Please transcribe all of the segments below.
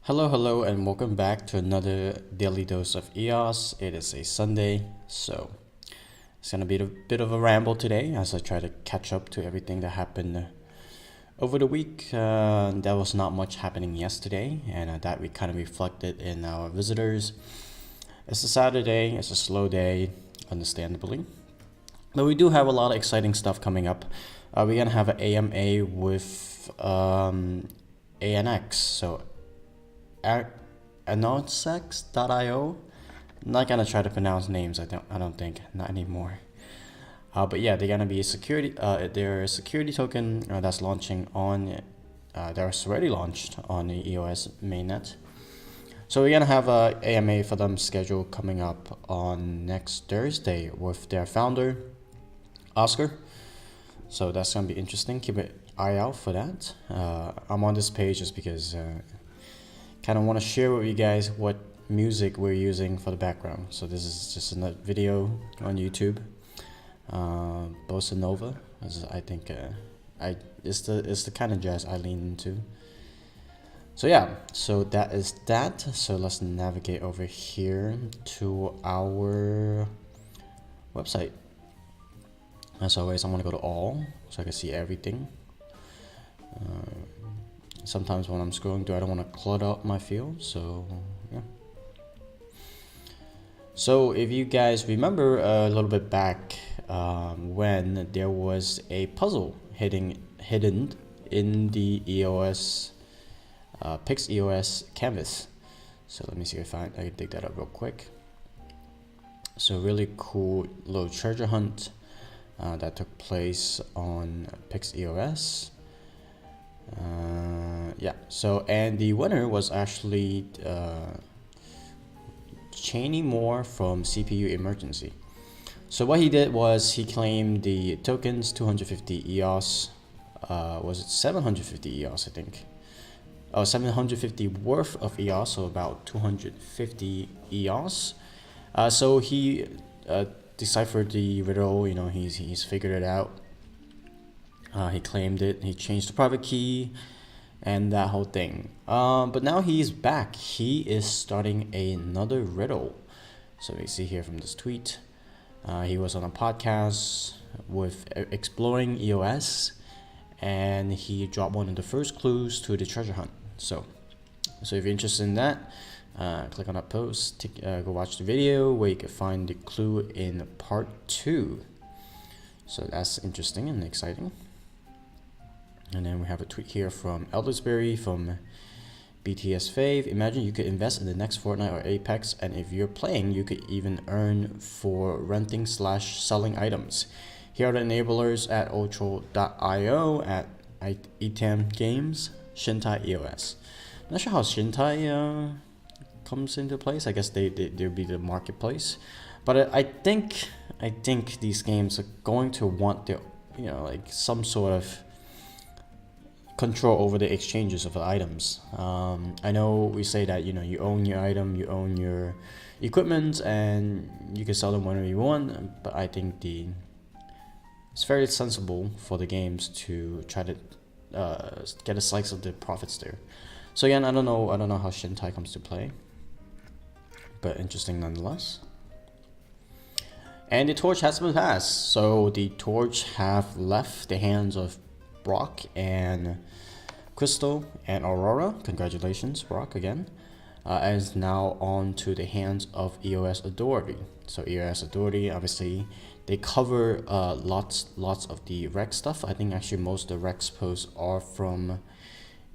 Hello, and welcome back to another daily dose of EOS. It is a Sunday, so it's gonna be a bit of a ramble today as I try to catch up to everything that happened over the week. There was not much happening yesterday, and that we kind of reflected in our visitors. It's a Saturday, it's a slow day, understandably, but we do have a lot of exciting stuff coming up. We're gonna have an AMA with ANX, so anonsex.io. Not gonna try to pronounce names. I don't think, not anymore. But yeah, they're gonna be a security. Their security token that's launching on. That's already launched on the EOS mainnet. So we're gonna have a AMA for them scheduled coming up on next Thursday with their founder, Oscar. So that's gonna be interesting. Keep an eye out for that. I'm on this page just because. Kind of want to share with you guys what music we're using for the background. So this is just a video on YouTube. Bossa Nova, as I think, it's the kind of jazz I lean into. So yeah, so that is that. So let's navigate over here to our website. As always, I'm gonna go to all so I can see everything. Sometimes when I'm scrolling through, I don't want to clutter up my field, so yeah. So if you guys remember a little bit back when there was a puzzle hidden in the EOS Pix EOS canvas. So let me see if I can dig that up real quick. So really cool little treasure hunt that took place on Pix EOS. Yeah, so and the winner was actually Cheney Moore from CPU Emergency. So what he did was he claimed the tokens 250 EOS, was it 750 EOS, I think. Oh, 750 worth of EOS, so about 250 EOS. So he deciphered the riddle, he's figured it out. He claimed it, he changed the private key and that whole thing. But now he's back. He is starting another riddle. So we see here from this tweet, he was on a podcast with Exploring EOS, and he dropped one of the first clues to the treasure hunt. So if you're interested in that, click on that post, go watch the video where you can find the clue in part 2. So that's interesting and exciting. And then we have a tweet here from Eldersberry from BTS Fave. Imagine you could invest in the next Fortnite or Apex, and if you're playing, you could even earn for renting/selling items. Here are the enablers at ultra.io, at Etam Games, Shintai EOS. I'm not sure how Shintai comes into place. I guess they'll be the marketplace, but I think these games are going to want their like some sort of control over the exchanges of the items. I know we say that you own your item, you own your equipment, and you can sell them whenever you want, but I think it's very sensible for the games to try to get a slice of the profits there. So again, I don't know how Shintai comes to play, but interesting nonetheless. And the torch has been passed, so the torch have left the hands of Brock and Crystal and Aurora. Congratulations, Brock, again. Is now on to the hands of EOS Authority. So EOS Authority, obviously, they cover lots of the Rex stuff. I think actually most of the Rex posts are from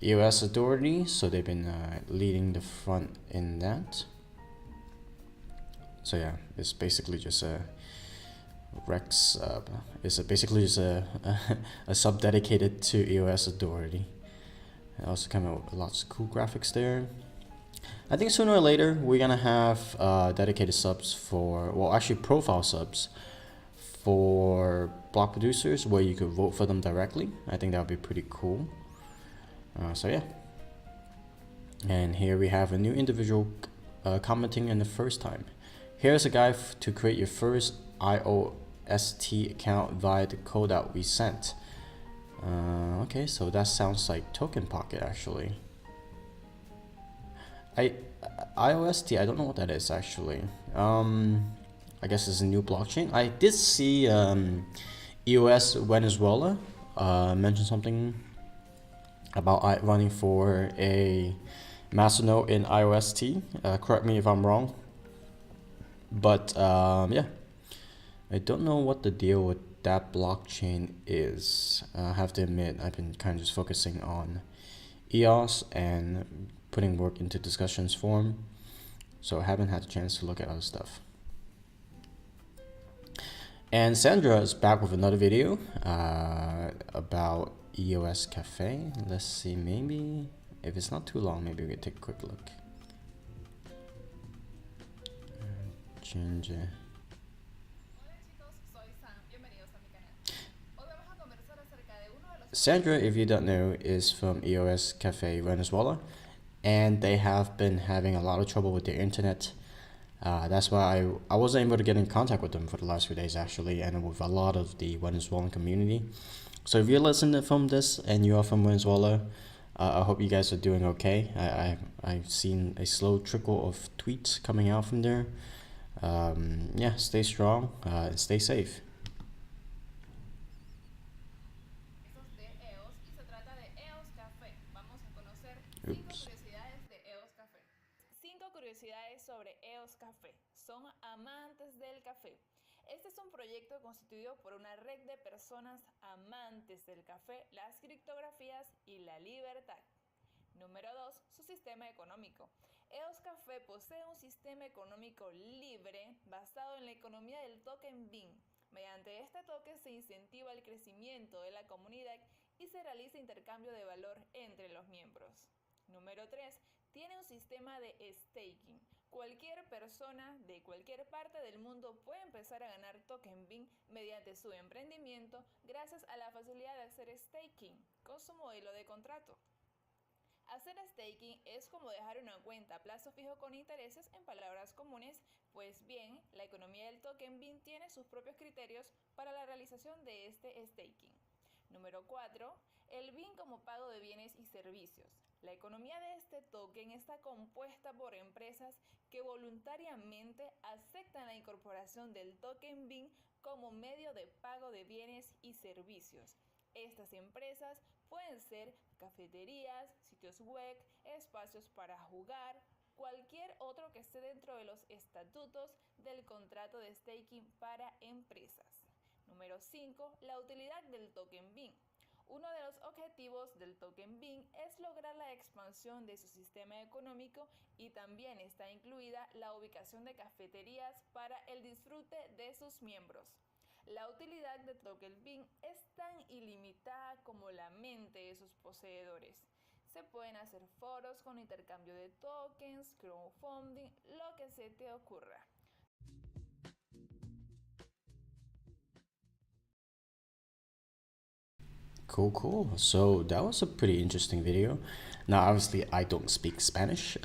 EOS Authority, so they've been leading the front in that. So yeah, it's basically just a Rex is basically just a sub dedicated to EOS Authority. It also came out with lots of cool graphics there. I think sooner or later we're gonna have dedicated subs actually profile subs for block producers where you could vote for them directly. I think that would be pretty cool. So yeah. And here we have a new individual commenting in the first time. Here's a guide to create your first IOST account via the code that we sent. Okay, so that sounds like Token Pocket actually. I IOST, I don't know what that is actually. I guess it's a new blockchain. I did see EOS Venezuela mention something about running for a masternode in IOST. Correct me if I'm wrong. But yeah, I don't know what the deal with that blockchain is. I have to admit, I've been kind of just focusing on EOS and putting work into discussions form, so I haven't had a chance to look at other stuff. And Sandra is back with another video about EOS Cafe. Let's see, maybe if it's not too long, maybe we can take a quick look. Change it. Sandra, if you don't know, is from EOS Cafe Venezuela, and they have been having a lot of trouble with their internet. That's why I wasn't able to get in contact with them for the last few days actually, and with a lot of the Venezuelan community. So if you're listening from this and you are from Venezuela, I hope you guys are doing okay. I've seen a slow trickle of tweets coming out from there. Yeah, stay strong and stay safe. Oops. Cinco curiosidades sobre EOS Café. Son amantes del café. Este es un proyecto constituido por una red de personas amantes del café, las criptografías y la libertad. Número 2. Su sistema económico. EOS Café posee un sistema económico libre basado en la economía del token BIN. Mediante este token se incentiva el crecimiento de la comunidad y se realiza intercambio de valor entre los miembros. Número 3. Tiene un sistema de staking. Cualquier persona de cualquier parte del mundo puede empezar a ganar token BIN mediante su emprendimiento gracias a la facilidad de hacer staking con su modelo de contrato. Hacer staking es como dejar una cuenta a plazo fijo con intereses en palabras comunes. Pues bien, la economía del token BIN tiene sus propios criterios para la realización de este staking. Número 4. El BIN como pago de bienes y servicios. La economía de este token está compuesta por empresas que voluntariamente aceptan la incorporación del token BIN como medio de pago de bienes y servicios. Estas empresas pueden ser cafeterías, sitios web, espacios para jugar, cualquier otro que esté dentro de los estatutos del contrato de staking para empresas. Número 5. La utilidad del token BIN. Uno de los objetivos del token BIN es lograr la expansión de su sistema económico y también está incluida la ubicación de cafeterías para el disfrute de sus miembros. La utilidad del token BIN es tan ilimitada como la mente de sus poseedores. Se pueden hacer foros con intercambio de tokens, crowdfunding, lo que se te ocurra. Cool. So that was a pretty interesting video. Now, obviously, I don't speak Spanish,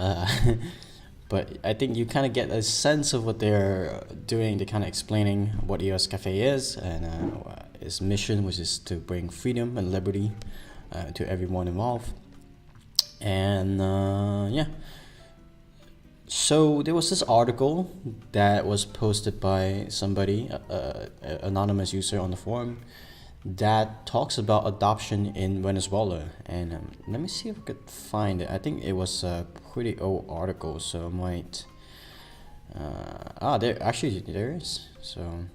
but I think you kind of get a sense of what they're doing. They're kind of explaining what EOS Cafe is and its mission, which is to bring freedom and liberty to everyone involved. And yeah. So there was this article that was posted by somebody, anonymous user on the forum, that talks about adoption in Venezuela. And let me see if I could find it. I think it was a pretty old article, so I might there is. So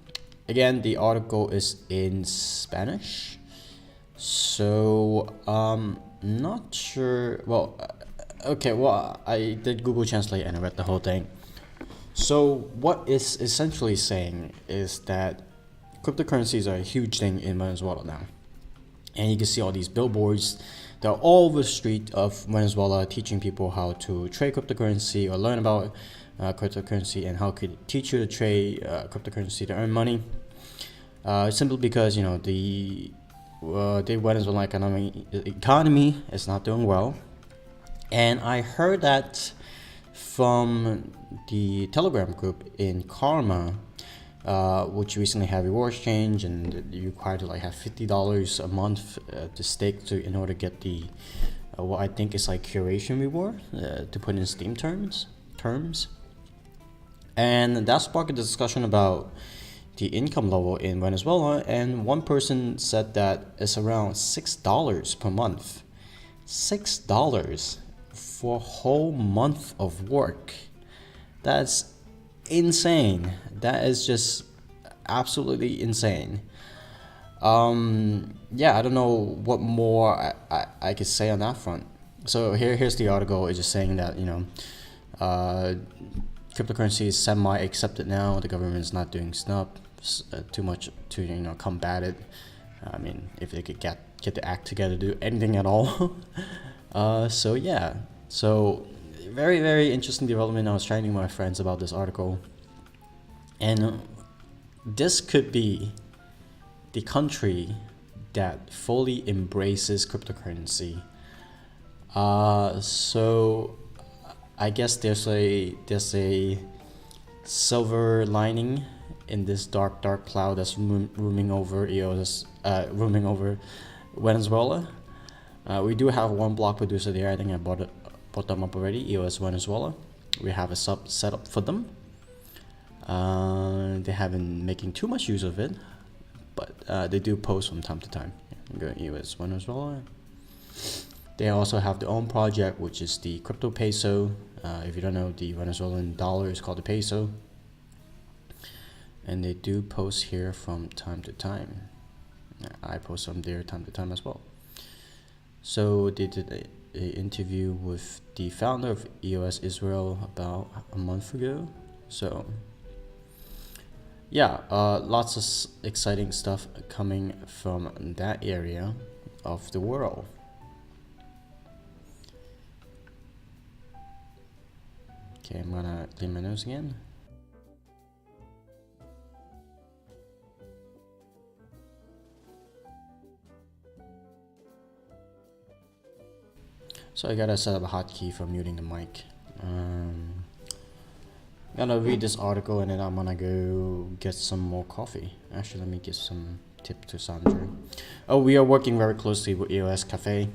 again, the article is in Spanish, so not sure. Well, okay, well, I did Google Translate and I read the whole thing. So what it's essentially saying is that cryptocurrencies are a huge thing in Venezuela now. And you can see all these billboards that are all over the street of Venezuela teaching people how to trade cryptocurrency or learn about cryptocurrency and how it could teach you to trade cryptocurrency to earn money. Simply because, you know, the Venezuelan economy is not doing well. And I heard that from the Telegram group in Karma, which recently had rewards change, and you required to like have $50 a month to stake in order to get the what I think is like curation reward, to put in Steam terms. And that sparked a discussion about the income level in Venezuela, and one person said that it's around $6 per month. $6 for a whole month of work. That's insane. That is just absolutely insane. Yeah, I don't know what more I could say on that front. So here's the article. It's just saying that, cryptocurrency is semi-accepted now. The government is not doing too much to combat it. I mean, if they could get the act together to do anything at all. So yeah, so very, very interesting development. I was chatting with my friends about this article, and this could be the country that fully embraces cryptocurrency. So I guess there's a silver lining in this dark cloud that's rooming over Venezuela. We do have one block producer there. I think I brought them up already. EOS Venezuela. We have a sub set up for them. They haven't making too much use of it, but they do post from time to time. Go EOS Venezuela. They also have their own project, which is the crypto peso. If you don't know, the Venezuelan dollar is called the peso. And they do post here from time to time. I post them there time to time as well. So they did an interview with the founder of EOS Israel about a month ago. So yeah, lots of exciting stuff coming from that area of the world. Okay, I'm gonna clean my nose again. So I gotta set up a hotkey for muting the mic. I'm gonna read this article and then I'm gonna go get some more coffee. Actually, let me give some tip to Sandra. Oh, we are working very closely with EOS Cafe,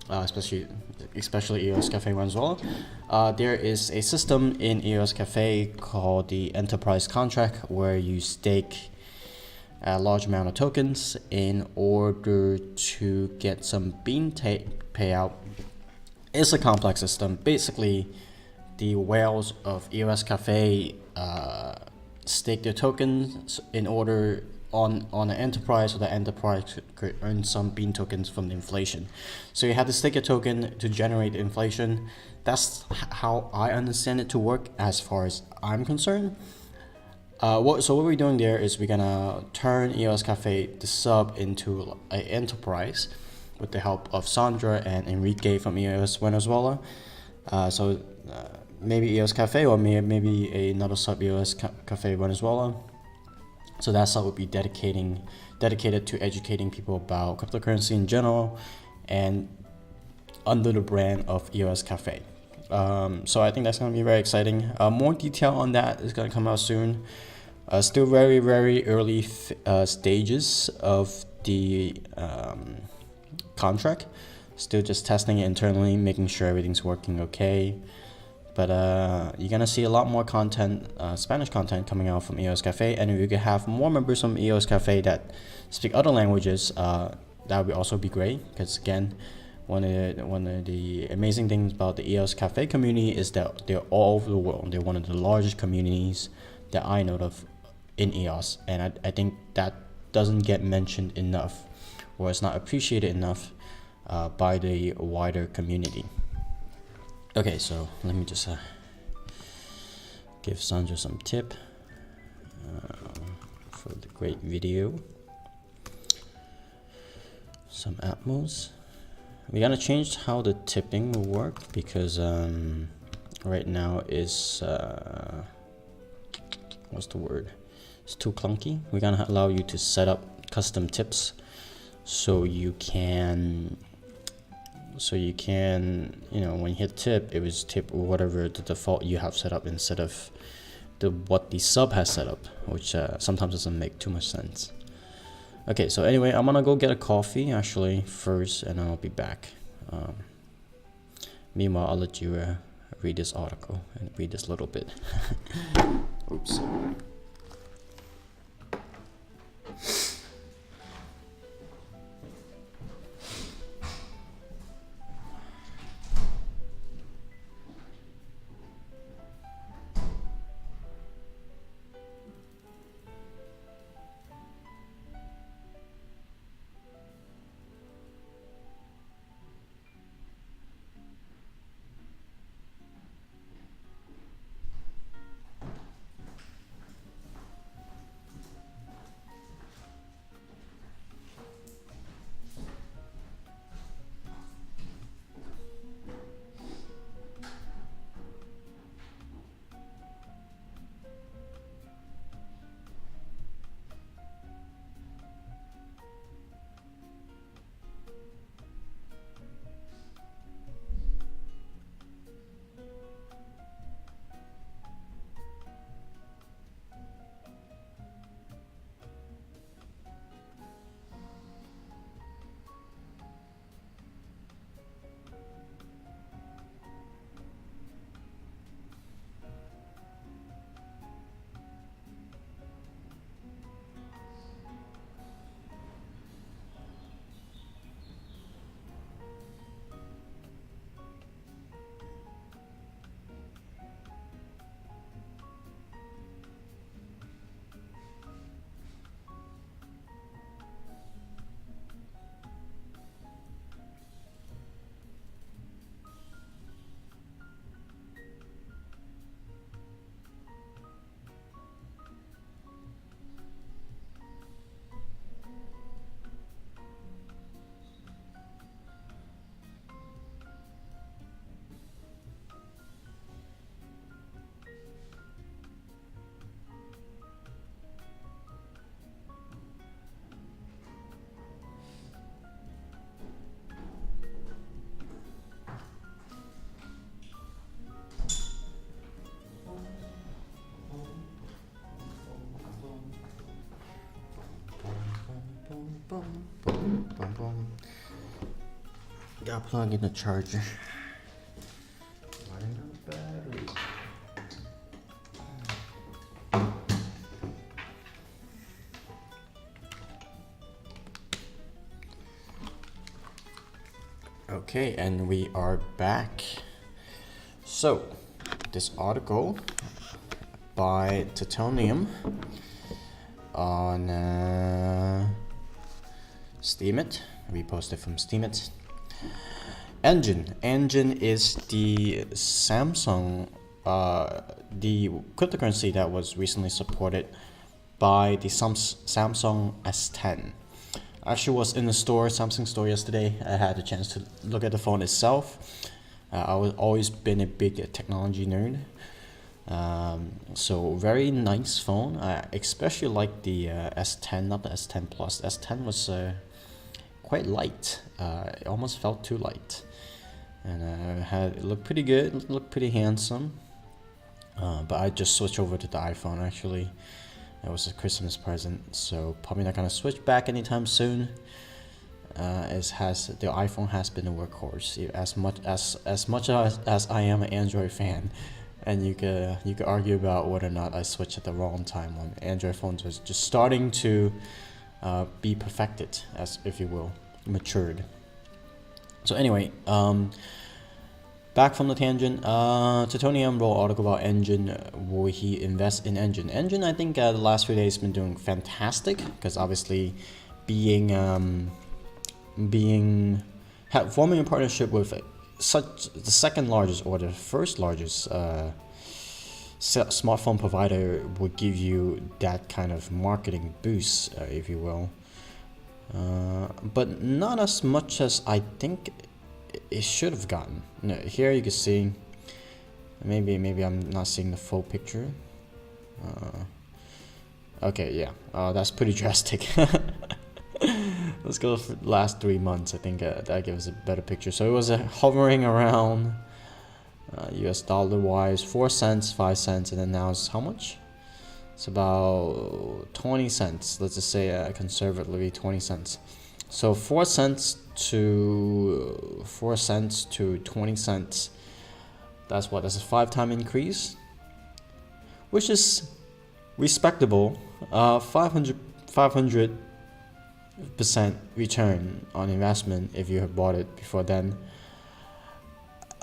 especially EOS Cafe Venezuela. There is a system in EOS Cafe called the Enterprise Contract, where you stake a large amount of tokens in order to get some bean payout. It's a complex system. Basically, the whales of EOS Cafe stake their tokens in order on an enterprise, so the enterprise could earn some bean tokens from the inflation. So you have to stake a token to generate inflation. That's how I understand it to work as far as I'm concerned. What we're doing there is we're gonna turn EOS Cafe, the sub, into an enterprise with the help of Sandra and Enrique from EOS Venezuela. Maybe EOS Cafe or maybe another sub EOS Cafe Venezuela. So that sub will be dedicated to educating people about cryptocurrency in general and under the brand of EOS Cafe. So I think that's going to be very exciting. More detail on that is going to come out soon. Still very, very early stages of the contract. Still just testing it internally, making sure everything's working okay. But you're gonna see a lot more content, Spanish content coming out from EOS Cafe, and if you can have more members from EOS Cafe that speak other languages, that would also be great. Because again, one of the amazing things about the EOS Cafe community is that they're all over the world. They're one of the largest communities that I know of in EOS, and I think that doesn't get mentioned enough, or it's not appreciated enough by the wider community. Okay, so let me just give Sandra some tip for the great video. Some Atmos. We're gonna change how the tipping will work because right now is what's the word? It's too clunky. We're gonna allow you to set up custom tips so you can when you hit tip, it was tip whatever the default you have set up instead of what the sub has set up, which sometimes doesn't make too much sense. Okay, so anyway, I'm gonna go get a coffee actually first, and I'll be back. Meanwhile, I'll let you read this article and read this little bit. Oops. Gotta plug in the charger. Running out of battery. Okay, and we are back. So, this article by Titanium on Steemit. We posted from Steemit. Engine is the Samsung, the cryptocurrency that was recently supported by the Samsung S10. I actually was in the store, Samsung store yesterday. I had a chance to look at the phone itself. I've always been a big technology nerd. So very nice phone. I especially like the S10, not the S10 Plus. S10 was quite light. It almost felt too light. And it looked pretty good, it looked pretty handsome. But I just switched over to the iPhone actually. That was a Christmas present, so probably not gonna switch back anytime soon. The iPhone has been a workhorse as much as I am an Android fan, and you could argue about whether or not I switched at the wrong time when Android phones was just starting to be perfected, as if you will, matured. So anyway, back from the tangent, Titanium wrote an article about Engine. Will he invest in Engine? Engine, I think the last few days been doing fantastic because obviously forming a partnership with the second largest or the first largest smartphone provider would give you that kind of marketing boost, if you will. But not as much as I think it should have gotten. Here you can see, maybe I'm not seeing the full picture. Okay, yeah, that's pretty drastic. Let's go for the last 3 months. I think that gives a better picture. So it was hovering around US dollar wise 4 cents, 5 cents, and then now it's how much? It's about 20 cents. Let's just say conservatively 20 cents. So 4 cents to 4 cents to 20 cents. That's a 5-time increase, which is respectable. 500% return on investment if you have bought it before then.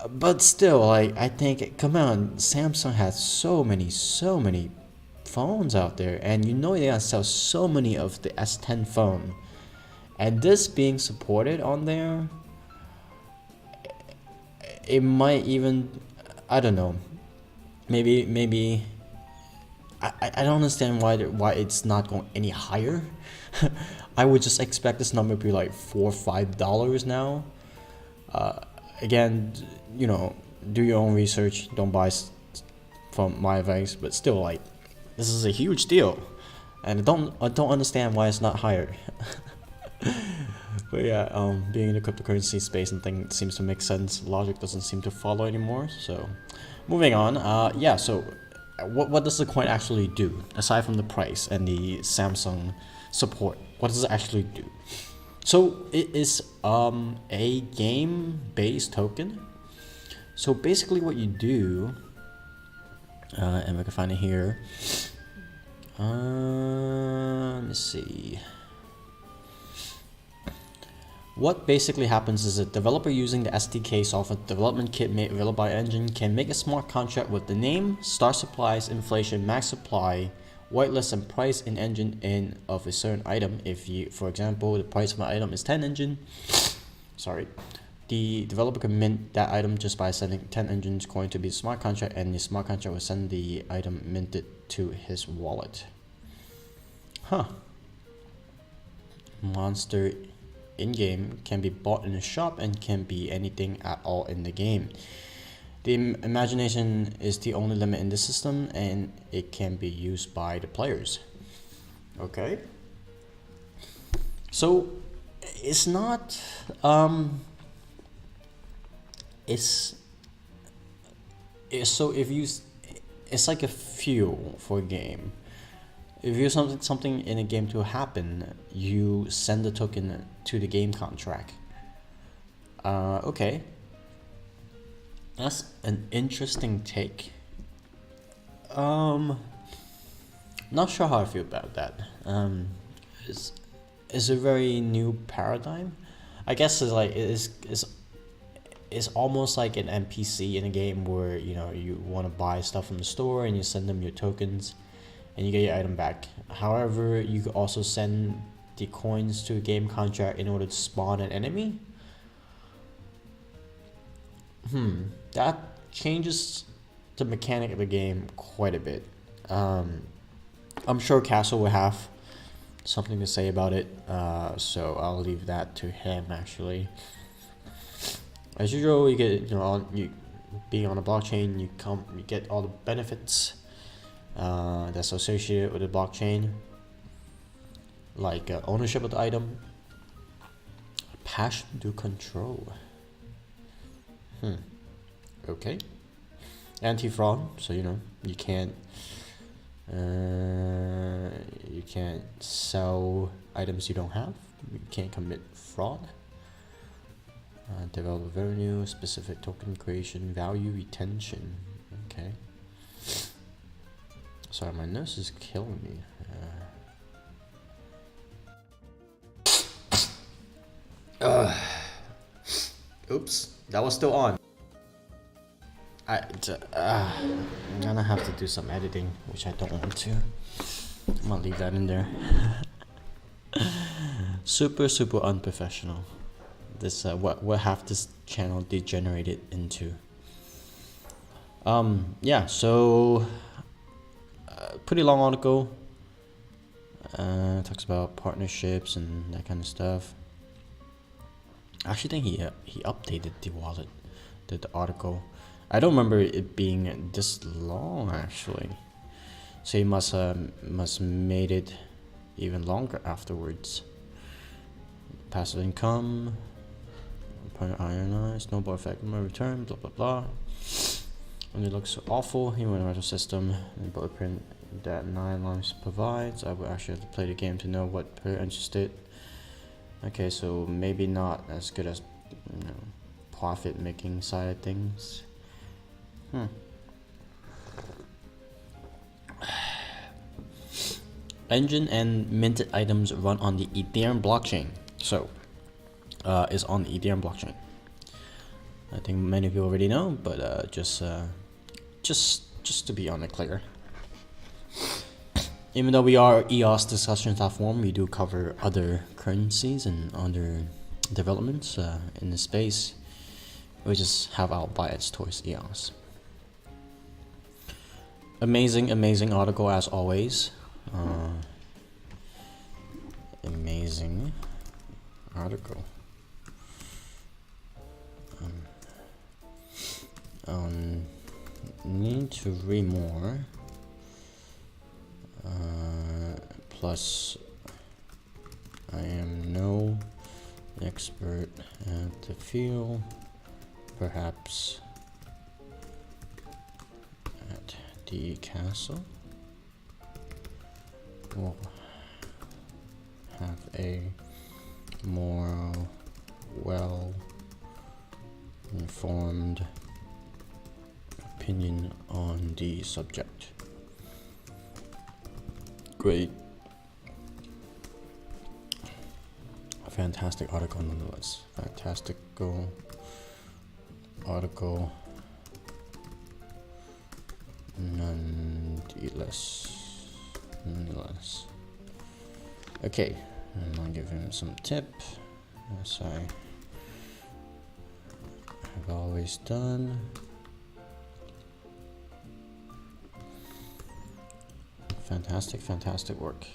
But still, like, I think, come on, Samsung has so many phones out there, and you know they're gonna sell so many of the S10 phone, and this being supported on there, it might even, I don't know, maybe I don't understand why it's not going any higher. I would just expect this number to be like $4 or $5 now. Again, you know, do your own research. Don't buy from my advice, but still, like, this is a huge deal, and I don't understand why it's not higher. But yeah, being in the cryptocurrency space and thing seems to make sense. Logic doesn't seem to follow anymore. So, moving on. Yeah. So, what does the coin actually do aside from the price and the Samsung support? What does it actually do? So it is a game-based token. So basically, what you do, and we can find it here. Let me see. What basically happens is a developer using the SDK software development kit made available by Engine can make a smart contract with the name, start supplies, inflation, max supply, whitelist, and price in Engine in of a certain item. If you, for example, the price of an item is 10 Engine, the developer can mint that item just by sending 10 Engine's coin to be a smart contract, and the smart contract will send the item minted to his wallet. Monster in-game can be bought in a shop and can be anything at all in the game. The imagination is the only limit in the system, and it can be used by the players. Okay. So it's not so if you, it's like a fuel for a game. If you something in a game to happen, you send the token to the game contract. Okay. That's an interesting take. Not sure how I feel about that. It's a very new paradigm. I guess it's almost like an NPC in a game where, you know, you want to buy stuff from the store and you send them your tokens and you get your item back. However, you could also send the coins to a game contract in order to spawn an enemy. That changes the mechanic of the game quite a bit. I'm sure Castle will have something to say about it, so I'll leave that to him. Actually, as usual, you get, you being on a blockchain, you get all the benefits that's associated with the blockchain, like ownership of the item, passion to control. Okay. Anti-fraud, so you can't sell items you don't have. You can't commit fraud. Develop revenue, specific token creation, value retention. Okay. Sorry, my nose is killing me. Oops, that was still on. I'm gonna have to do some editing, which I don't want to. I'm gonna leave that in there. Super unprofessional. This what half this channel degenerated into. Yeah, so pretty long article. Talks about partnerships and that kind of stuff. I actually think he updated the wallet, the article. I don't remember it being this long actually. So he must made it even longer afterwards. Passive income, ironized, snowball effect, my return, blah blah blah. And it looks awful. He went retro system and blueprint that 9 lives provides. I would actually have to play the game to know what per interested. Okay, so maybe not as good as, you know, profit making side of things. Engine and minted items run on the Ethereum blockchain. So, is on the Ethereum blockchain. I think many of you already know, but just to be on the clear. Even though we are EOS discussion platform, we do cover other currencies and other developments in the space. We just have our bias towards EOS. Amazing article as always. Amazing article. Need to read more. Plus, I am no expert at the field. Perhaps at the castle will have a more well-informed opinion on the subject. Great. A fantastic article nonetheless. Fantastical article nonetheless. Okay, I'm gonna give him some tip, as I have always done. Fantastic work.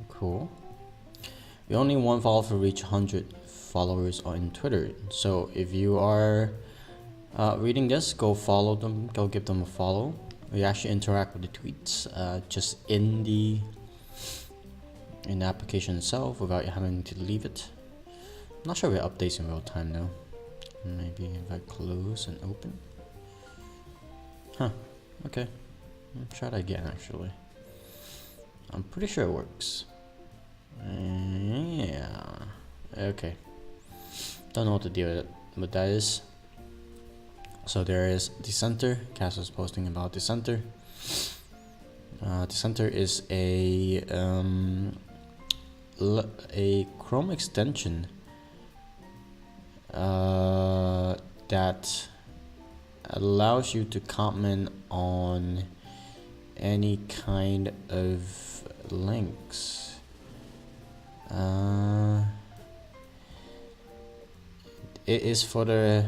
Cool. We only need one follower to reach 100 followers on Twitter. So if you are reading this, go follow them. Go give them a follow. We actually interact with the tweets just in the application itself without having to leave it. I'm not sure if it updates in real time though. Maybe if I close and open. Okay. I'll try that again actually. I'm pretty sure it works. Yeah. Okay. Don't know what to do with that is. So there is the center. Cass was posting about the center. The center is a Chrome extension that allows you to comment on any kind of links. It is for the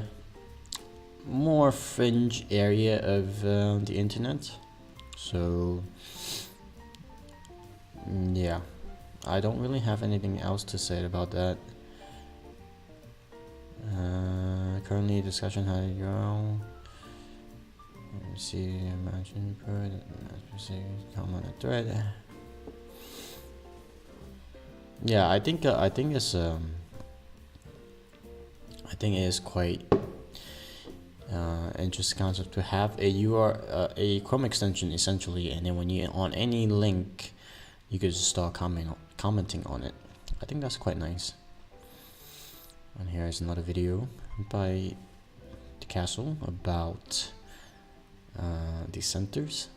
more fringe area of the internet. So yeah, I don't really have anything else to say about that. Currently discussion how to go. Let me see, imagine comment a thread. Yeah, I think it's I think it is quite interesting concept to have a Chrome extension essentially, and then when you on any link, you could just start commenting on it. I think that's quite nice. And here is another video by the castle about the centers.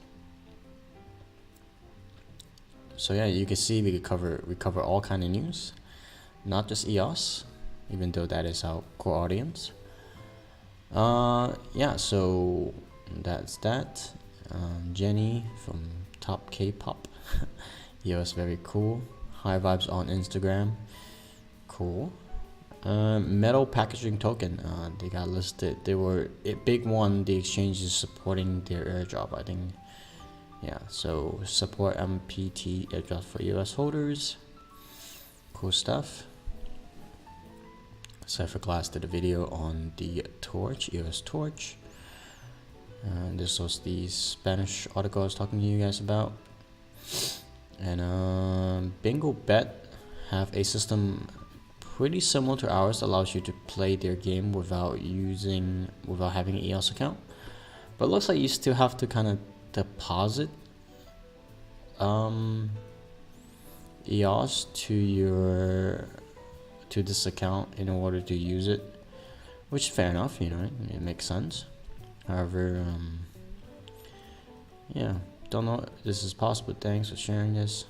So yeah, you can see we cover all kind of news, not just EOS, even though that is our core audience. Yeah, so that's that. Jenny from Top K-pop. EOS, very cool. High vibes on Instagram. Cool. Metal packaging token. They got listed. They were a big one. The exchange is supporting their airdrop, I think. Yeah, so support MPT airdrop for EOS holders. Cool stuff. Cypherglass did a video on the torch, EOS torch. This was the Spanish article I was talking to you guys about. And Bingo Bet have a system pretty similar to ours, allows you to play their game without having an EOS account. But it looks like you still have to kind of deposit EOS to this account in order to use it, which fair enough, you know, it makes sense. However, yeah, don't know if this is possible. Thanks for sharing this.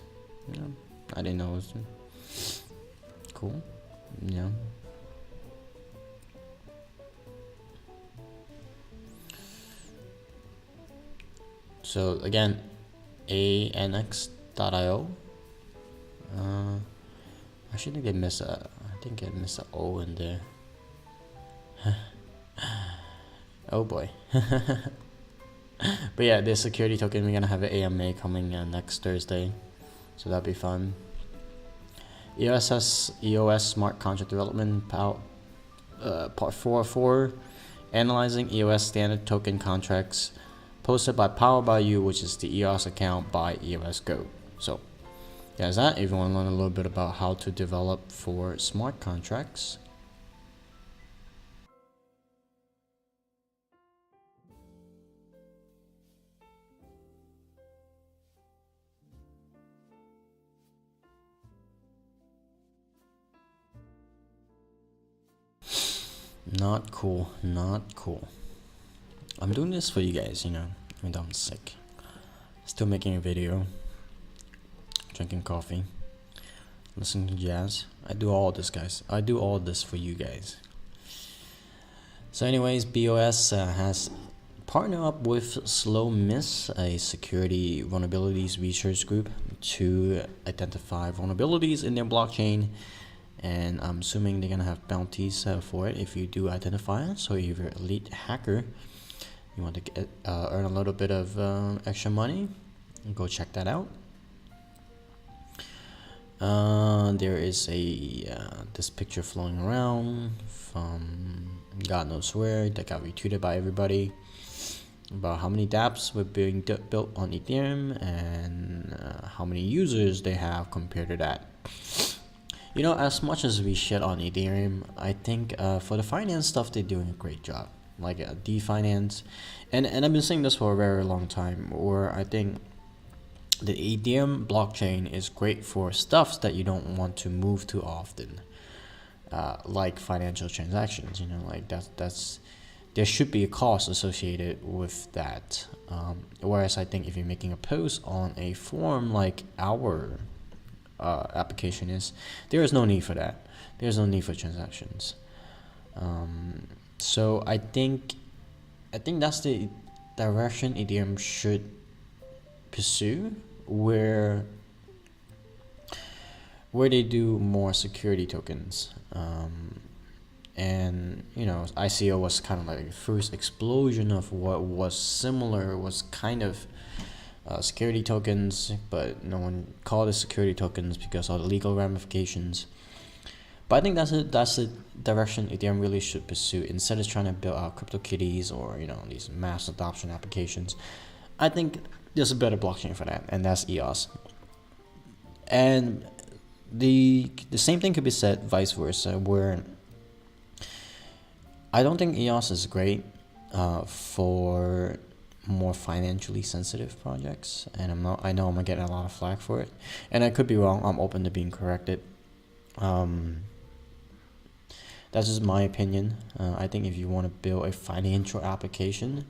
You know, I didn't know it was cool. Yeah. So again, anx.io. I should think they miss a. I think I missed a O in there. Oh boy. But yeah, this security token, we're gonna have an AMA coming next Thursday, so that'll be fun. EOS Smart Contract Development Part 4 Analyzing EOS Standard Token Contracts, posted by Powered by You, which is the EOS account by EOS Go. So there's that. If you want to learn a little bit about how to develop for smart contracts. Not cool, not cool. I'm doing this for you guys, you know, even though I'm sick. Still making a video, drinking coffee, listening to jazz. I do all this, guys. I do all this for you guys. So anyways, BOS has partnered up with Slow Miss, a security vulnerabilities research group, to identify vulnerabilities in their blockchain. And I'm assuming they're gonna have bounties for it if you do identify it. So if you're an elite hacker, you want to get, earn a little bit of extra money, go check that out. There is this picture flowing around from God knows where that got retweeted by everybody about how many dApps were being built on Ethereum and how many users they have compared to that. You know, as much as we shit on Ethereum, I think for the finance stuff, they're doing a great job. Like DeFinance, and I've been saying this for a very long time, where I think the Ethereum blockchain is great for stuff that you don't want to move too often, like financial transactions. You know, like that's there should be a cost associated with that. Whereas I think if you're making a post on a forum like our application is, there is no need for that. There's no need for transactions. So I think that's the direction Ethereum should pursue, where they do more security tokens. And you know, ICO was kind of like the first explosion of what was similar, was kind of security tokens, but no one called it security tokens because of the legal ramifications. But I think that's the direction Ethereum really should pursue, instead of trying to build out CryptoKitties or, you know, these mass adoption applications. I think there's a better blockchain for that, and that's EOS. And the same thing could be said vice versa, where I don't think EOS is great for more financially sensitive projects, and I know I'm gonna get a lot of flack for it, and I could be wrong. I'm open to being corrected. That's just my opinion. I think if you want to build a financial application,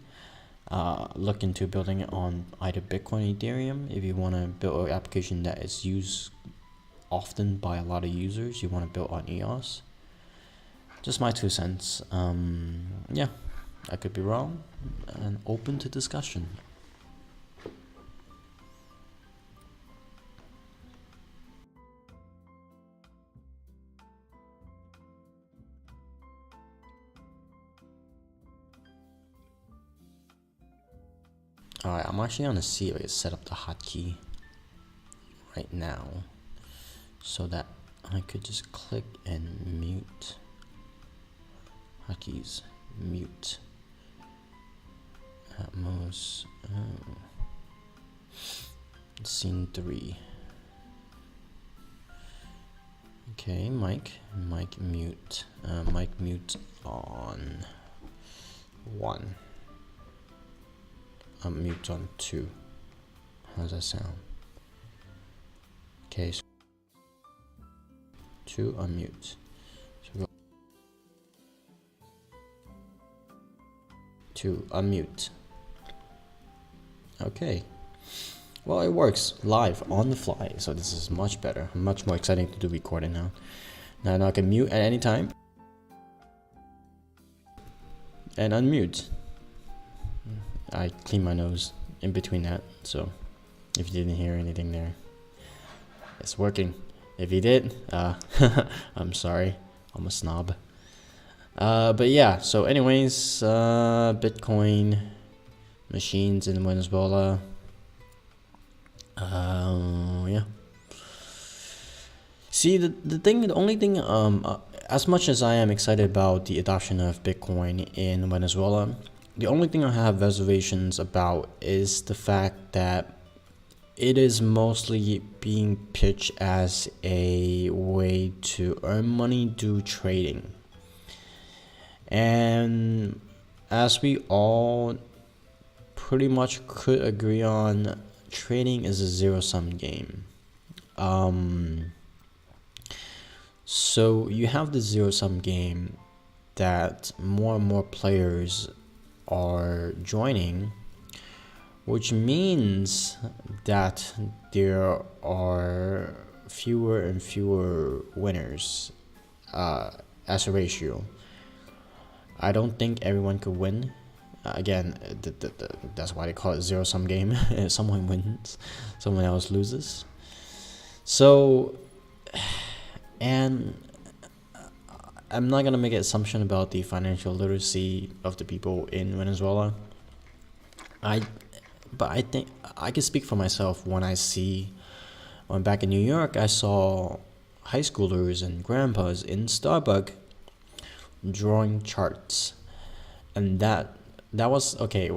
look into building it on either Bitcoin or Ethereum. If you want to build an application that is used often by a lot of users, you want to build on EOS. Just my 2 cents. Yeah, I could be wrong, and open to discussion. Alright, I'm actually gonna see if I can set up the hotkey right now so that I could just click and mute. Hotkeys, mute. Atmos. Scene 3. Okay, mic mute. Mic mute on 1. Mute on 2. How's that sound? Okay, so 2 unmute. So go 2 unmute. Okay. Well, it works live on the fly, so this is much better, much more exciting to do recording now. Now I can mute at any time and unmute. I clean my nose in between that, so if you didn't hear anything there, it's working. If you did, I'm sorry, I'm a snob. But yeah, so anyways, Bitcoin machines in Venezuela. Yeah. See, the only thing, as much as I am excited about the adoption of Bitcoin in Venezuela, the only thing I have reservations about is the fact that it is mostly being pitched as a way to earn money through trading. And as we all pretty much could agree on, trading is a zero-sum game. So you have the zero-sum game that more and more players are joining, which means that there are fewer and fewer winners as a ratio. I don't think everyone could win. Again, that's why they call it zero-sum game. Someone wins, someone else loses. So, and I'm not gonna make an assumption about the financial literacy of the people in Venezuela. But I think I can speak for myself when back in New York, I saw high schoolers and grandpas in Starbucks drawing charts, and that was okay.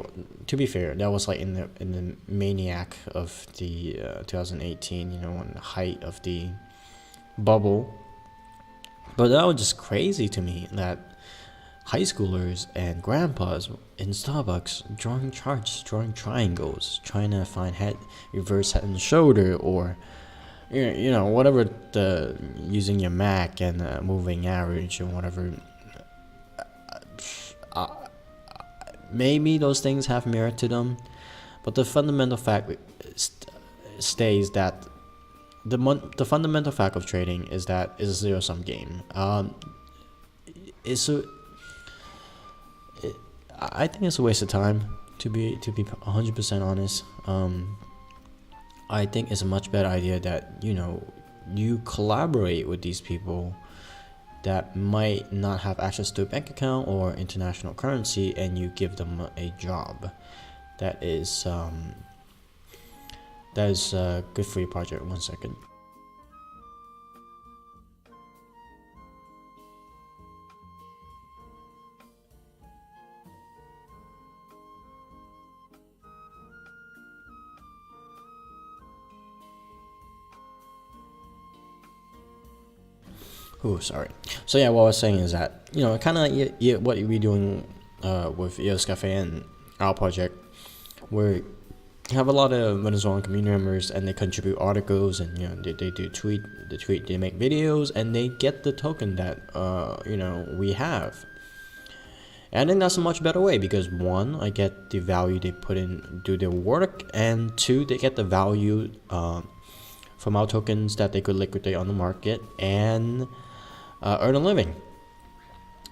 To be fair, that was like in the maniac of the 2018, in the height of the bubble. But that was just crazy to me that high schoolers and grandpas in Starbucks drawing charts, drawing triangles, trying to find reverse head and shoulder, or whatever, using your Mac and moving average and whatever. Maybe those things have merit to them, but the fundamental fact stays that the fundamental fact of trading is that it's a zero-sum game. I think it's a waste of time, to be 100% honest. I think it's a much better idea that you collaborate with these people that might not have access to a bank account or international currency, and you give them a job that is good for your project. 1 second. Oh, sorry. So yeah, what I was saying is that kind of what we're doing with EOS Cafe and our project, where you have a lot of Venezuelan community members, and they contribute articles, and they do tweet, they make videos, and they get the token that we have. And I think that's a much better way, because 1, I get the value they put in, do their work, and 2, they get the value from our tokens that they could liquidate on the market and earn a living.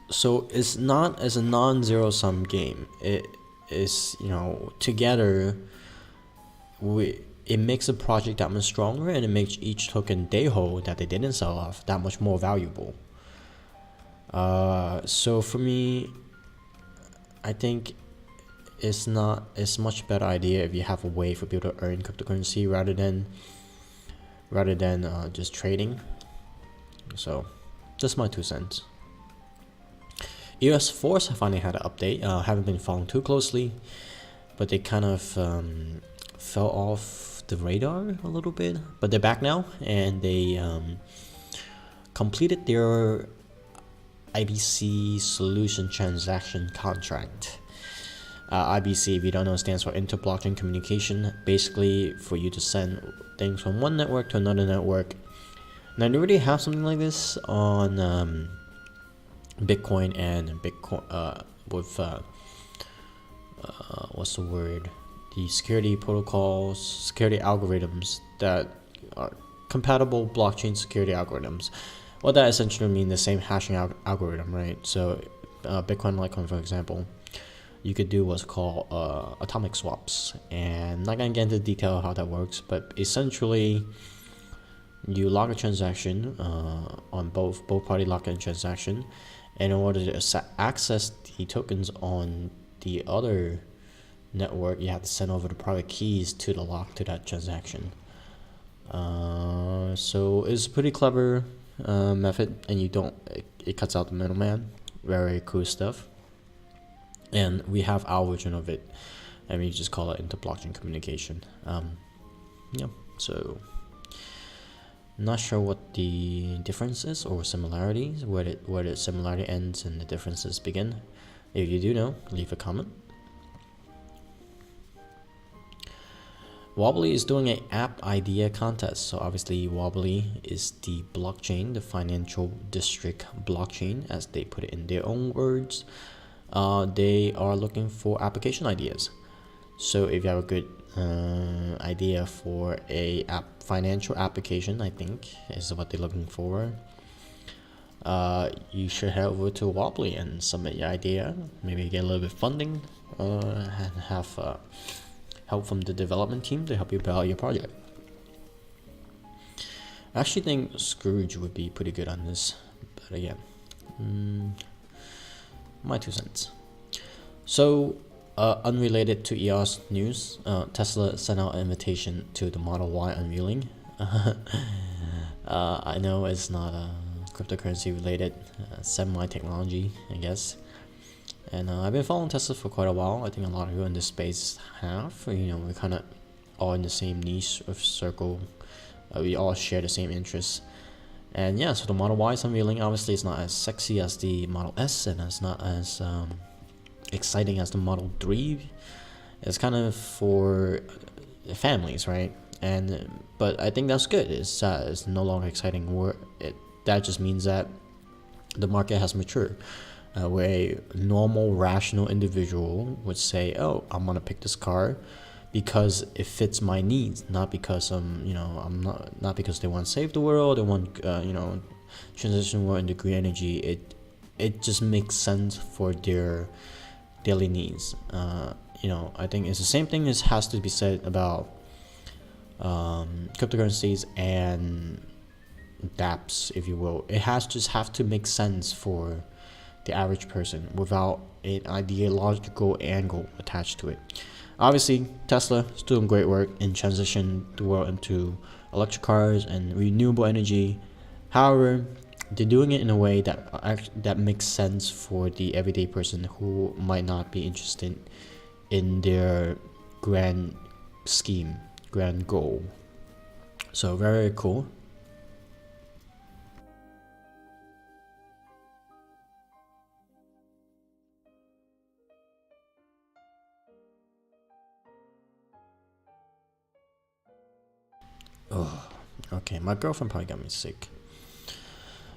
So it's not as a non-zero-sum game. It is, together it makes the project that much stronger, and it makes each token they hold that they didn't sell off that much more valuable. So for me, I think it's much better idea if you have a way for people to earn cryptocurrency rather than just trading. So that's my 2 cents. EOS Force finally had an update. Haven't been following too closely, but they kind of fell off the radar a little bit. But they're back now, and they completed their IBC solution transaction contract. IBC, if you don't know, stands for inter-blockchain communication. Basically, for you to send things from one network to another network. Now, they already have something like this on Bitcoin and Bitcoin with what's the word? The security protocols, security algorithms that are compatible blockchain security algorithms. What that essentially means the same hashing algorithm, right? So, Bitcoin, Litecoin, for example, you could do what's called atomic swaps, and I'm not gonna get into detail how that works, but essentially, you lock a transaction on both party lock in transaction, and in order to access the tokens on the other network, you have to send over the private keys to the lock to that transaction. So it's a pretty clever method, and it cuts out the middleman. Very cool stuff. And we have our version of it, and we just call it inter-blockchain communication. Yeah, so not sure what the difference is or similarities, where the similarity ends and the differences begin. If you do know, leave a comment. Wobbly is doing an app idea contest. So obviously Wobbly is the blockchain, the financial district blockchain, as they put it in their own words. They are looking for application ideas. So if you have a good idea for a financial application, I think is what they're looking for, you should head over to Wobbly and submit your idea. Maybe get a little bit of funding, and have help from the development team to help you build out your project. I actually think Scrooge would be pretty good on this, but again, my 2 cents. So, unrelated to EOS news, Tesla sent out an invitation to the Model Y unveiling. I know it's not cryptocurrency related, semi-technology, I guess. And I've been following Tesla for quite a while. I think a lot of people in this space have. You know, we're kind of all in the same niche of circle. We all share the same interests. And yeah, so the Model Y is unveiling. Obviously, it's not as sexy as the Model S, and it's not as exciting as the Model 3. It's kind of for families, right? But I think that's good. It's no longer exciting. That just means that the market has matured. Where a normal, rational individual would say, "Oh, I'm gonna pick this car because it fits my needs, not because not because they want to save the world, they want transition the world into green energy. It just makes sense for their daily needs. I think it's the same thing as has to be said about cryptocurrencies and dApps, if you will. It just have to make sense for the average person without an ideological angle attached to it. Obviously, Tesla is doing great work in transitioning the world into electric cars and renewable energy. However, they're doing it in a way that makes sense for the everyday person who might not be interested in their grand scheme, grand goal. So very cool. Oh, okay, my girlfriend probably got me sick.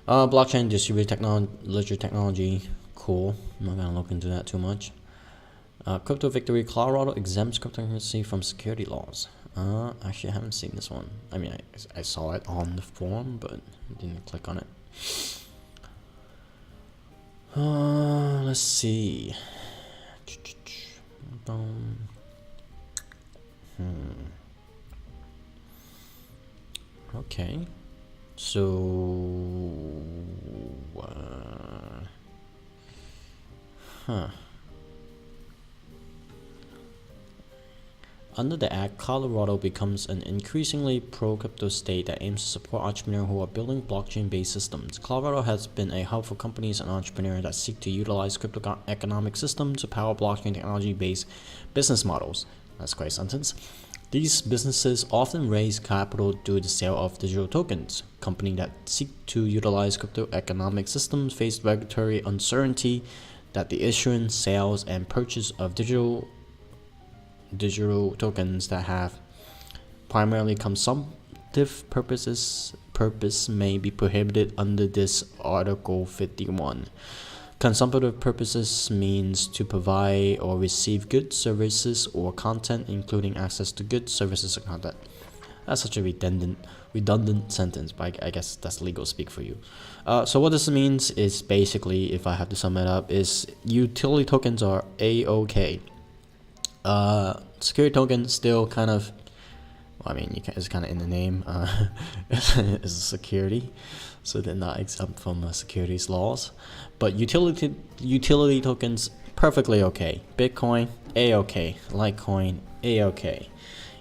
Blockchain distributed ledger technology, cool. I'm not gonna look into that too much. Crypto victory, Colorado exempts cryptocurrency from security laws. Actually, I haven't seen this one. I mean, I saw it on the forum, but I didn't click on it. Let's see. Okay, so under the act, Colorado becomes an increasingly pro-crypto state that aims to support entrepreneurs who are building blockchain-based systems. Colorado has been a hub for companies and entrepreneurs that seek to utilize crypto economic systems to power blockchain technology-based business models. That's quite a sentence. These businesses often raise capital through the sale of digital tokens. Companies that seek to utilize crypto economic systems face regulatory uncertainty that the issuance, sales, and purchase of digital tokens that have primarily consumptive purpose may be prohibited under this Article 51. Consumptive purposes means to provide or receive goods, services, or content, including access to goods, services, and content. That's such a redundant sentence, but I guess that's legal speak for you. So what this means is basically, if I have to sum it up, is utility tokens are A-OK. Security tokens still kind of, well, I mean, it's kind of in the name, it's a security, so they're not exempt from securities laws. But utility tokens, perfectly okay. Bitcoin, A-OK. Litecoin, A-OK.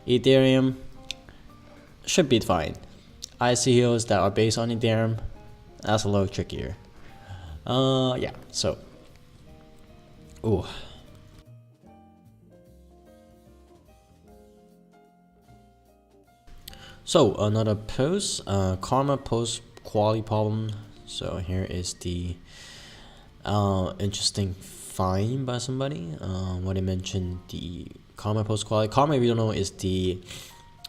Ethereum, should be fine. ICOs that are based on Ethereum, that's a little trickier. Yeah, so. Ooh. So another post, Karma post quality problem. So here is the interesting find by somebody. What I mentioned, the Karma post quality. Karma, if you don't know, is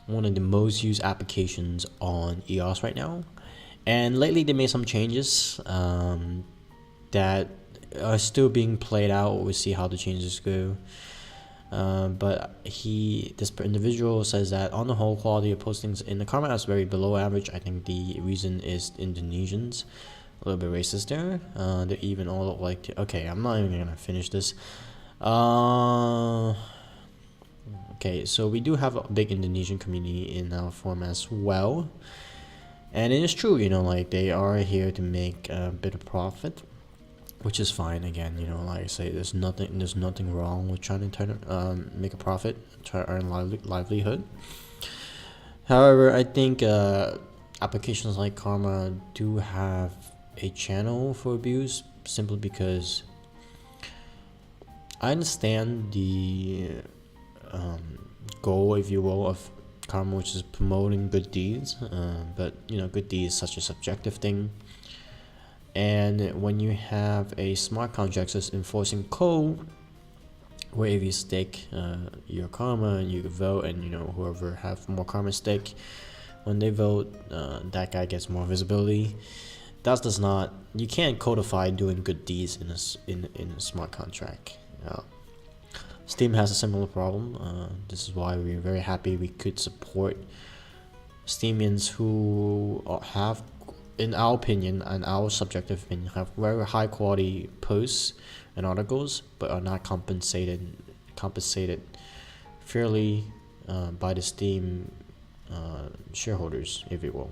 one of the most used applications on EOS right now. And lately they made some changes that are still being played out. We'll see how the changes go. But this individual says that on the whole, quality of postings in the Karma app is very below average. I think the reason is Indonesians, a little bit racist there. They even all look like. Okay, I'm not even gonna finish this. Okay, so we do have a big Indonesian community in our forum as well, and it is true. Like they are here to make a bit of profit, which is fine. Again, like I say, there's nothing wrong with trying to make a profit, try to earn livelihood. However, I think applications like Karma do have a channel for abuse, simply because I understand the goal, if you will, of Karma, which is promoting good deeds. But good deeds is such a subjective thing. And when you have a smart contract that's enforcing code, where if you stake your Karma and you vote, and whoever have more Karma stake, when they vote, that guy gets more visibility. That does not. You can't codify doing good deeds in a smart contract. Steam has a similar problem. This is why we're very happy we could support Steamians who have, in our opinion and our subjective opinion, have very high quality posts and articles, but are not compensated fairly by the Steam shareholders, if you will.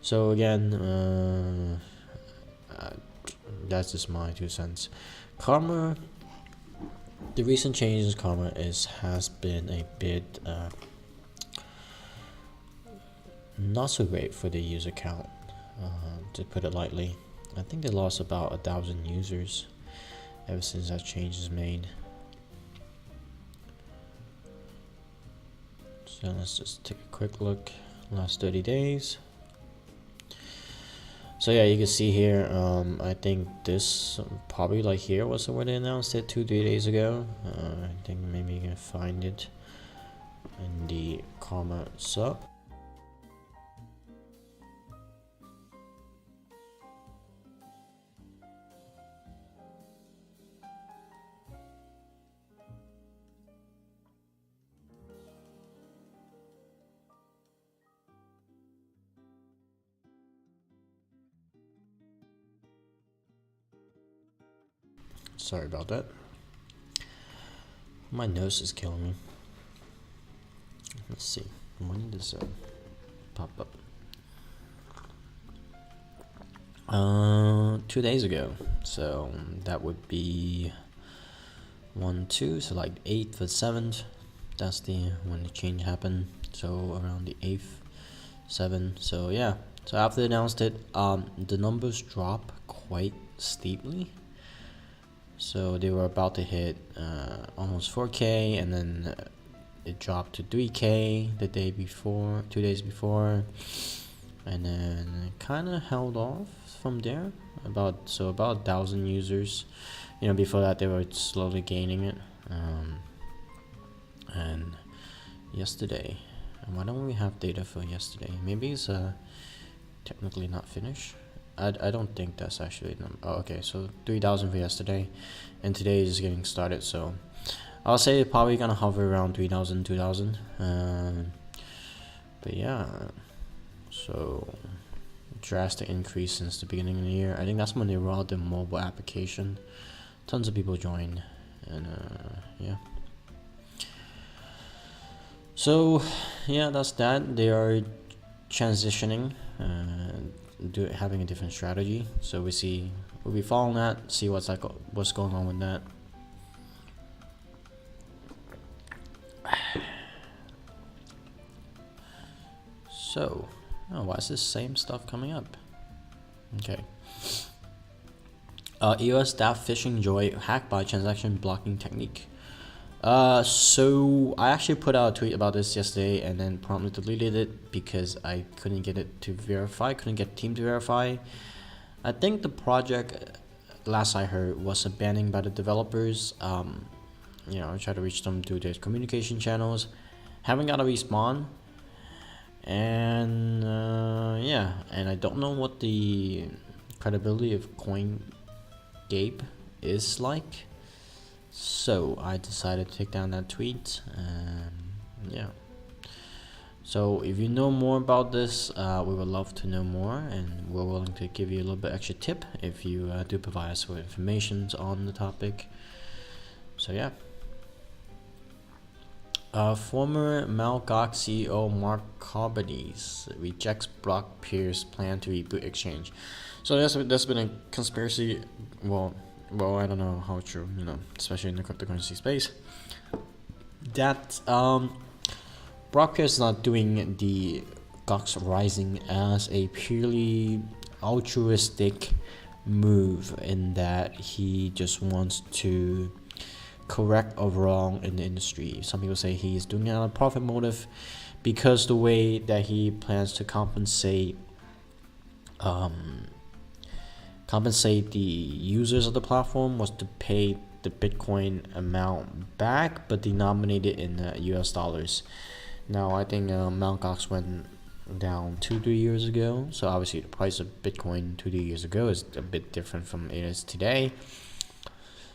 So again, that's just my 2 cents. Karma, the recent changes in Karma has been a bit not so great for the user count, to put it lightly. I think they lost about 1,000 users ever since that change is made. So let's just take a quick look. Last 30 days. So yeah, you can see here, I think this probably like here was where they announced it 2-3 days ago. I think maybe you can find it in the Karma sub. Sorry about that. My nose is killing me. Let's see. When does it pop up? 2 days ago. So that would be 1-2. So like 8th or 7th. That's when the change happened. So around the 8th, 7th. So yeah. So after they announced it, the numbers dropped quite steeply. So they were about to hit almost 4K, and then it dropped to 3K the day before, 2 days before, and then kind of held off from there. About 1,000 users. Before that they were slowly gaining it. And yesterday, why don't we have data for yesterday? Maybe it's technically not finished. I don't think that's actually okay, so 3,000 for yesterday, and today is getting started, so I'll say it's probably gonna hover around 3,000, 2,000. But yeah, so drastic increase since the beginning of the year. I think that's when they rolled out the mobile application. Tons of people joined, and yeah. So yeah, that's that. They are transitioning, having a different strategy. So we'll be following that, see what's going on with that. So, why is this same stuff coming up? Okay. EOS staff phishing joy hacked by transaction blocking technique. So I actually put out a tweet about this yesterday and then promptly deleted it because I couldn't get it to verify, couldn't get the team to verify. I think the project, last I heard, was abandoned by the developers. I tried to reach them through their communication channels. Haven't got a respawn. And and I don't know what the credibility of CoinGape is like. So I decided to take down that tweet. So if you know more about this, we would love to know more, and we're willing to give you a little bit extra tip if you do provide us with information on the topic. So yeah. Former Mt. Gox CEO Mark Carbones rejects Brock Pierce's plan to reboot exchange. So there's been a conspiracy. Well, I don't know how true, especially in the cryptocurrency space, that Brock Pierce is not doing the Gox Rising as a purely altruistic move, in that he just wants to correct a wrong in the industry. Some people say he is doing it on a profit motive, because the way that he plans to compensate the users of the platform was to pay the Bitcoin amount back, but denominate it in US dollars. Now I think Mt. Gox went down 2-3 years ago, so obviously the price of Bitcoin 2-3 years ago is a bit different from it is today.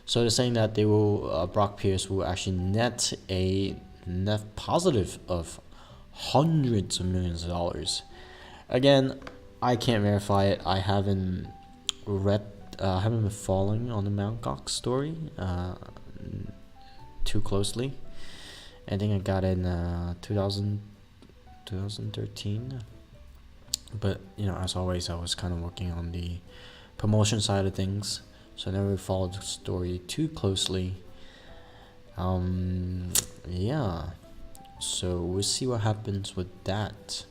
So they're saying that they will, Brock Pierce will actually net a net positive of hundreds of millions of dollars. Again, I can't verify it. I haven't been following on the Mt. Gox story too closely. I think I got in 2013. But as always, I was kind of working on the promotion side of things, so I never followed the story too closely. Yeah, so we'll see what happens with that.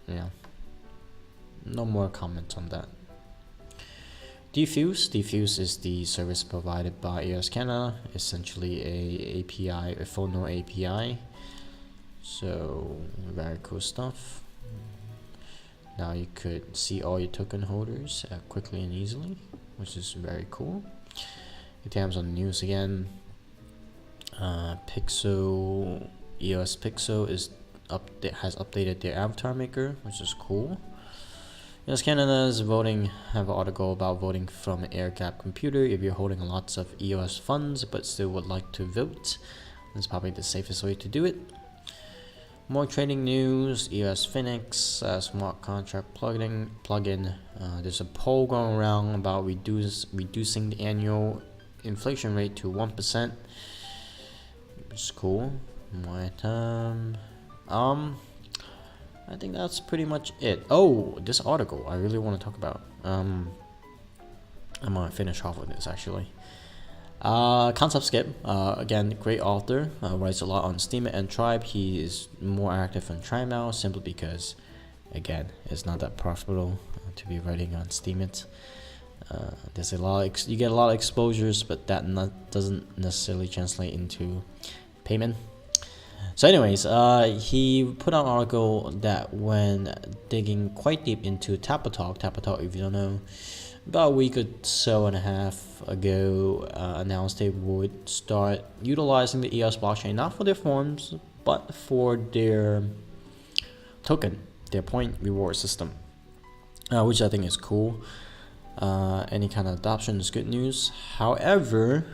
Yeah, no more comments on that. Diffuse is the service provided by EOS Canada, essentially a full node API. So very cool stuff. Now you could see all your token holders quickly and easily, which is very cool. It tabs on the news again. EOS Pixel has updated their avatar maker, which is cool. EOS Canada is have an article about voting from an air-gapped computer. If you're holding lots of EOS funds but still would like to vote, that's probably the safest way to do it. More trading news. EOS Phoenix smart contract plugin. There's a poll going around about reducing the annual inflation rate to 1%, which is cool. More time. I think that's pretty much it. Oh, this article I really want to talk about. I'm gonna finish off with this actually. Concept Skip, again, great author, writes a lot on Steemit and Tribe. He is more active on Tribe now, simply because, again, it's not that profitable to be writing on Steemit. There's a lot of you get a lot of exposures, but that doesn't necessarily translate into payment. So anyways, he put out an article that when digging quite deep into Tapatalk, if you don't know, about a week or so and a half ago, announced they would start utilizing the EOS blockchain, not for their forms, but for their token, their point reward system, which I think is cool. Any kind of adoption is good news. However,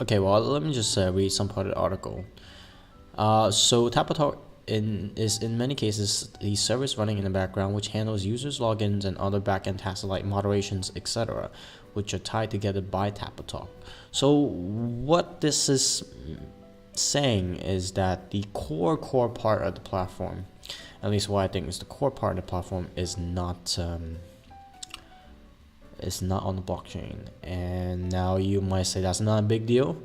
okay, well, let me just read some part of the article. So Tapatalk is in many cases the service running in the background which handles users' logins and other backend tasks like moderations, etc., which are tied together by Tapatalk. So what this is saying is that the core part of the platform, at least what I think is the core part of the platform, is not on the blockchain. And now you might say that's not a big deal,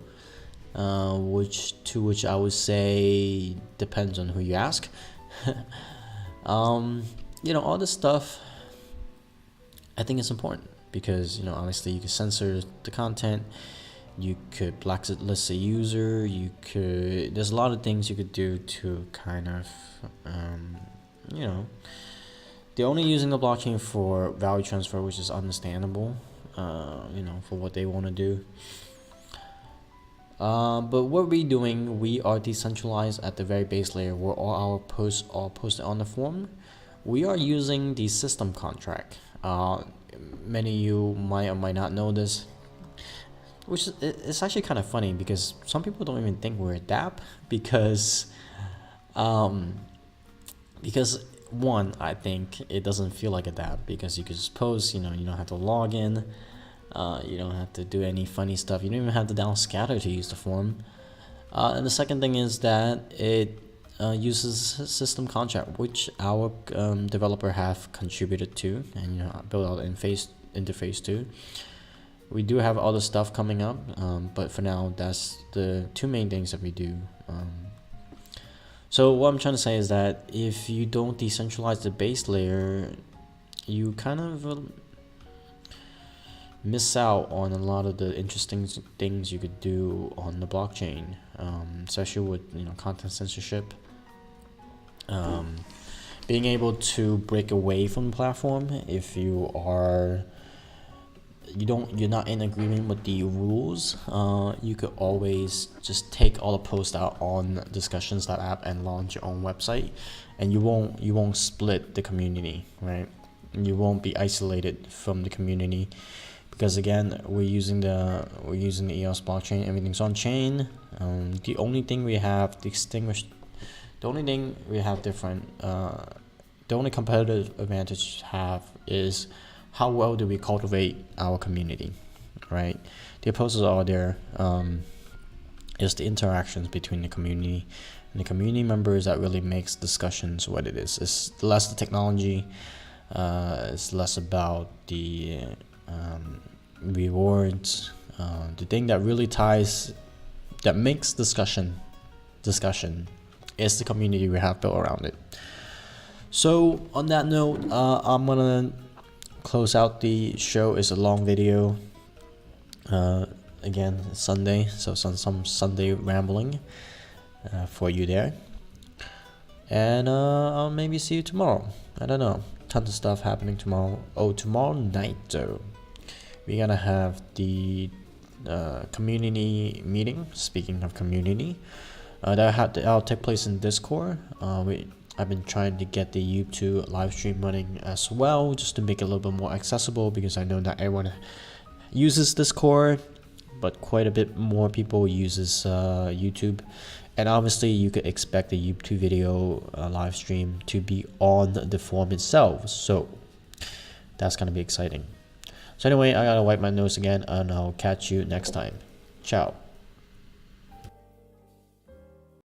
which I would say depends on who you ask. All this stuff I think it's important because obviously you can censor the content, you could blacklist a user, there's a lot of things you could do to kind of they're only using the blockchain for value transfer, which is understandable, for what they want to do. But what we're doing, we are decentralized at the very base layer where all our posts are posted on the forum. We are using the system contract. Many of you might or might not know this, which is actually kind of funny because some people don't even think we're a dApp because one, I think it doesn't feel like a dApp because you can just post, you don't have to log in, you don't have to do any funny stuff, you don't even have to download Scatter to use the forum. And the second thing is that it uses system contract, which our developer have contributed to and built out interface to. We do have other stuff coming up, but for now that's the two main things that we do. So what I'm trying to say is that if you don't decentralize the base layer, you kind of miss out on a lot of the interesting things you could do on the blockchain, especially with content censorship. Being able to break away from the platform if you're not in agreement with the rules, you could always just take all the posts out on discussions.app and launch your own website, and you won't split the community, right? And you won't be isolated from the community because again we're using the EOS blockchain. Everything's on chain. The only thing we have different, the only competitive advantage have is how well do we cultivate our community, right? The posters are there. It's the interactions between the community and the community members that really makes discussions what it is. It's less the technology. It's less about the rewards. The thing that really that makes discussion is the community we have built around it. So on that note, I'm gonna close out the show. It's a long video. Again, it's Sunday, so some Sunday rambling for you there. And I'll maybe see you tomorrow. I don't know. Tons of stuff happening tomorrow. Oh, tomorrow night though, we're gonna have the community meeting. Speaking of community, that'll take place in Discord. I've been trying to get the YouTube live stream running as well, just to make it a little bit more accessible, because I know not everyone uses Discord, but quite a bit more people uses YouTube. And obviously you could expect the YouTube video live stream to be on the forum itself, so that's gonna be exciting. So anyway, I gotta wipe my nose again, and I'll catch you next time. Ciao.